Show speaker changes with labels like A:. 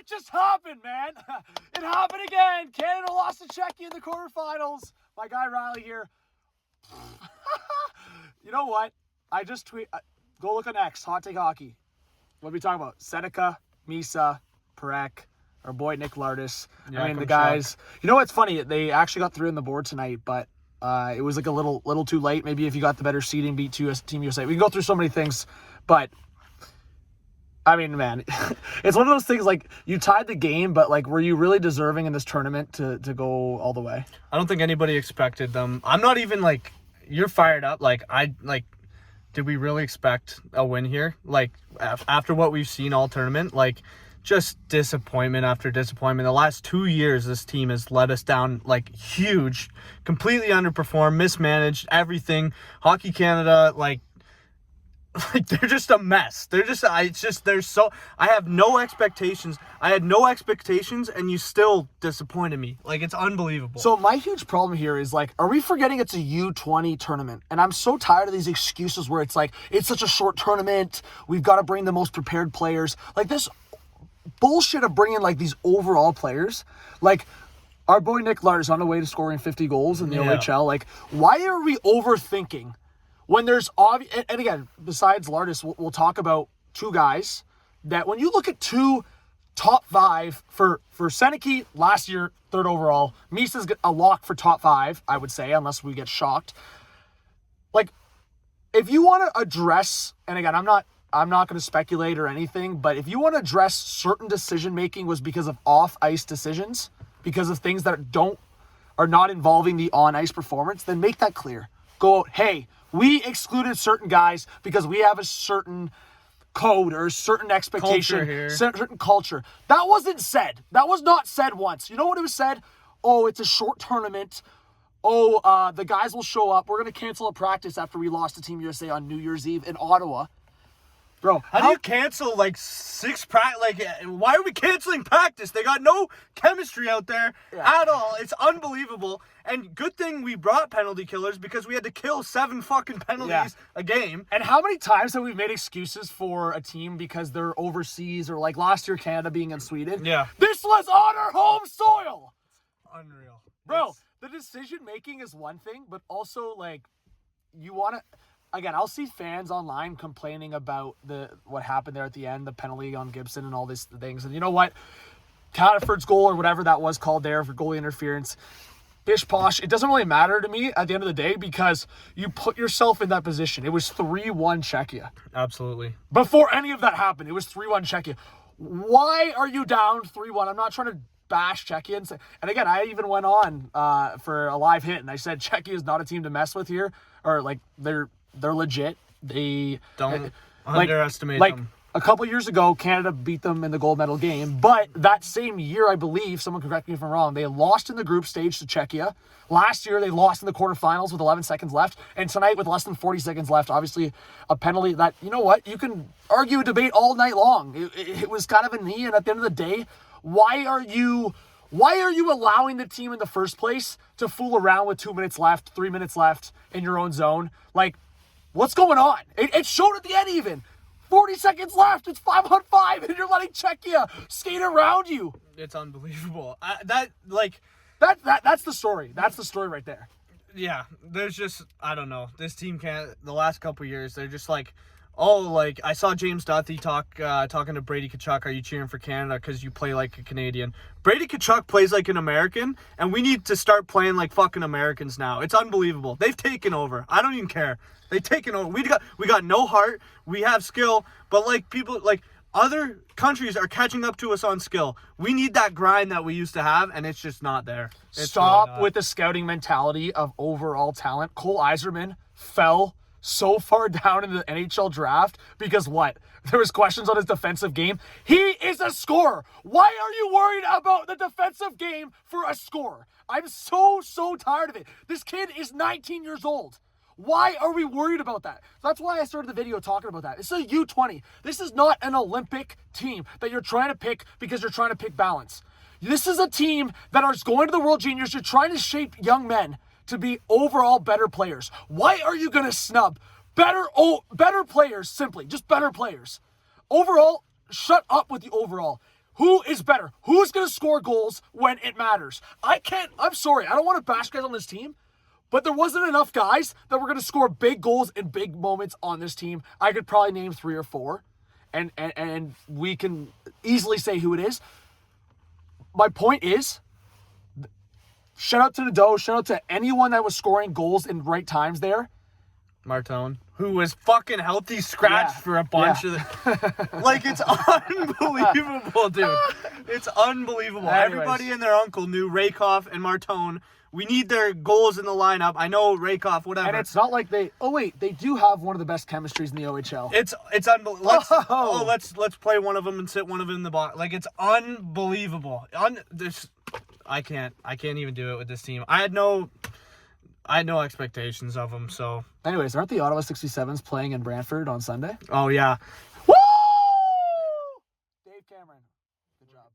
A: what just happened, man? It happened again. Canada lost to Czechia in the quarterfinals. My guy Riley here. You know what? I just tweet. Go look on X. Hot Take Hockey. What are we talking about? Seneca, Misa, Perek, our boy Nick Lardis. I mean, the guys. You know what's funny? They actually got through on the board tonight, but it was like a little too late. Maybe if you got the better seeding, beat Team USA. We can go through so many things, but I mean, man, it's one of those things like you tied the game, but like, were you really deserving in this tournament to go all the way?
B: I don't think anybody expected them. I'm not even like, you're fired up. Did we really expect a win here? Like, after what we've seen all tournament, like, just disappointment after disappointment. The last 2 years, this team has let us down, like, huge, completely underperformed, mismanaged, everything. Hockey Canada, like they're just a mess. I have no expectations. I had no expectations, and you still disappointed me. Like, it's unbelievable.
A: So my huge problem here is, like, are we forgetting it's a U20 tournament? And I'm so tired of these excuses where it's like, it's such a short tournament, we've got to bring the most prepared players. Like, this bullshit of bringing, like, these overall players. Like, our boy Nick Lardis on the way to scoring 50 goals in the OHL. Like, why are we overthinking when there's obvious, and again, besides Lardis, we'll talk about two guys that when you look at two top five for Seneke last year, third overall, Misa's a lock for top five, I would say, unless we get shocked. Like, if you want to address, and again, I'm not going to speculate or anything, but if you want to address certain decision making was because of off ice decisions, because of things that are not involving the on ice performance, then make that clear. Go out, hey, we excluded certain guys because we have a certain code or a certain expectation, certain culture. That wasn't said. That was not said once. You know what it was said? Oh, it's a short tournament. Oh, the guys will show up. We're going to cancel a practice after we lost to Team USA on New Year's Eve in Ottawa. Bro,
B: how do you cancel like why are we canceling practice? They got no chemistry out there at all. It's unbelievable. And good thing we brought penalty killers because we had to kill 7 fucking penalties a game.
A: And how many times have we made excuses for a team because they're overseas, or like last year Canada being in Sweden?
B: Yeah.
A: This was on our home soil.
B: Unreal.
A: Bro, the decision making is one thing, but also like you want to. Again, I'll see fans online complaining about what happened there at the end, the penalty on Gibson and all these things. And you know what? Cataford's goal or whatever that was called there for goalie interference, bish posh, it doesn't really matter to me at the end of the day because you put yourself in that position. It was 3-1 Czechia.
B: Absolutely.
A: Before any of that happened, it was 3-1 Czechia. Why are you down 3-1? I'm not trying to bash Czechia. And again, I even went on for a live hit and I said Czechia is not a team to mess with here. Or like they're legit. They
B: don't underestimate them.
A: A couple years ago, Canada beat them in the gold medal game, but that same year, I believe, someone correct me if I'm wrong, they lost in the group stage to Czechia. Last year, they lost in the quarterfinals with 11 seconds left, and tonight with less than 40 seconds left, obviously a penalty that, you know what, you can argue, debate all night long. It was kind of a knee, and at the end of the day, why are you allowing the team in the first place to fool around with 2 minutes left, 3 minutes left in your own zone? Like, what's going on? It showed at the end even. 40 seconds left. It's 5-on-5, and you're letting Czechia skate around you.
B: It's unbelievable.
A: That's the story. That's the story right there.
B: Yeah, there's just, I don't know. This team the last couple years, they're just like, oh, like, I saw James Duthie talking to Brady Tkachuk, are you cheering for Canada because you play like a Canadian? Brady Tkachuk plays like an American, and we need to start playing like fucking Americans now. It's unbelievable. They've taken over. I don't even care. They've taken over. We got no heart. We have skill, but like people, like other countries are catching up to us on skill. We need that grind that we used to have, and it's just not there.
A: Stop really with the scouting mentality of overall talent. Cole Yzerman fell so far down in the NHL draft because what? There was questions on his defensive game. He is a scorer. Why are you worried about the defensive game for a scorer? I'm so tired of it. This kid is 19 years old. Why are we worried about that? That's why I started the video talking about that. It's a U20. This is not an Olympic team that you're trying to pick because you're trying to pick balance. This is a team that is going to the World Juniors. You're trying to shape young men to be overall better players. Why are you going to snub better players simply? Just better players. Overall, shut up with the overall. Who is better? Who's going to score goals when it matters? I'm sorry. I don't want to bash guys on this team, but there wasn't enough guys that were going to score big goals in big moments on this team. I could probably name 3 or 4, and we can easily say who it is. My point is, shout out to Nadeau, shout out to anyone that was scoring goals in right times there.
B: Martone, who was fucking healthy scratched for a bunch of the... Like, it's unbelievable, dude. It's unbelievable.
A: Anyways.
B: Everybody and their uncle knew Rakoff and Martone. We need their goals in the lineup. I know Rakoff, whatever.
A: And it's not like they... Oh, wait. They do have one of the best chemistries in the OHL.
B: It's unbelievable. Let's play one of them and sit one of them in the box. Like, it's unbelievable. I can't even do it with this team. I had no expectations of them, so...
A: Anyways, aren't the Ottawa 67s playing in Brantford on Sunday?
B: Oh, yeah.
A: Woo! Dave Cameron. Good job.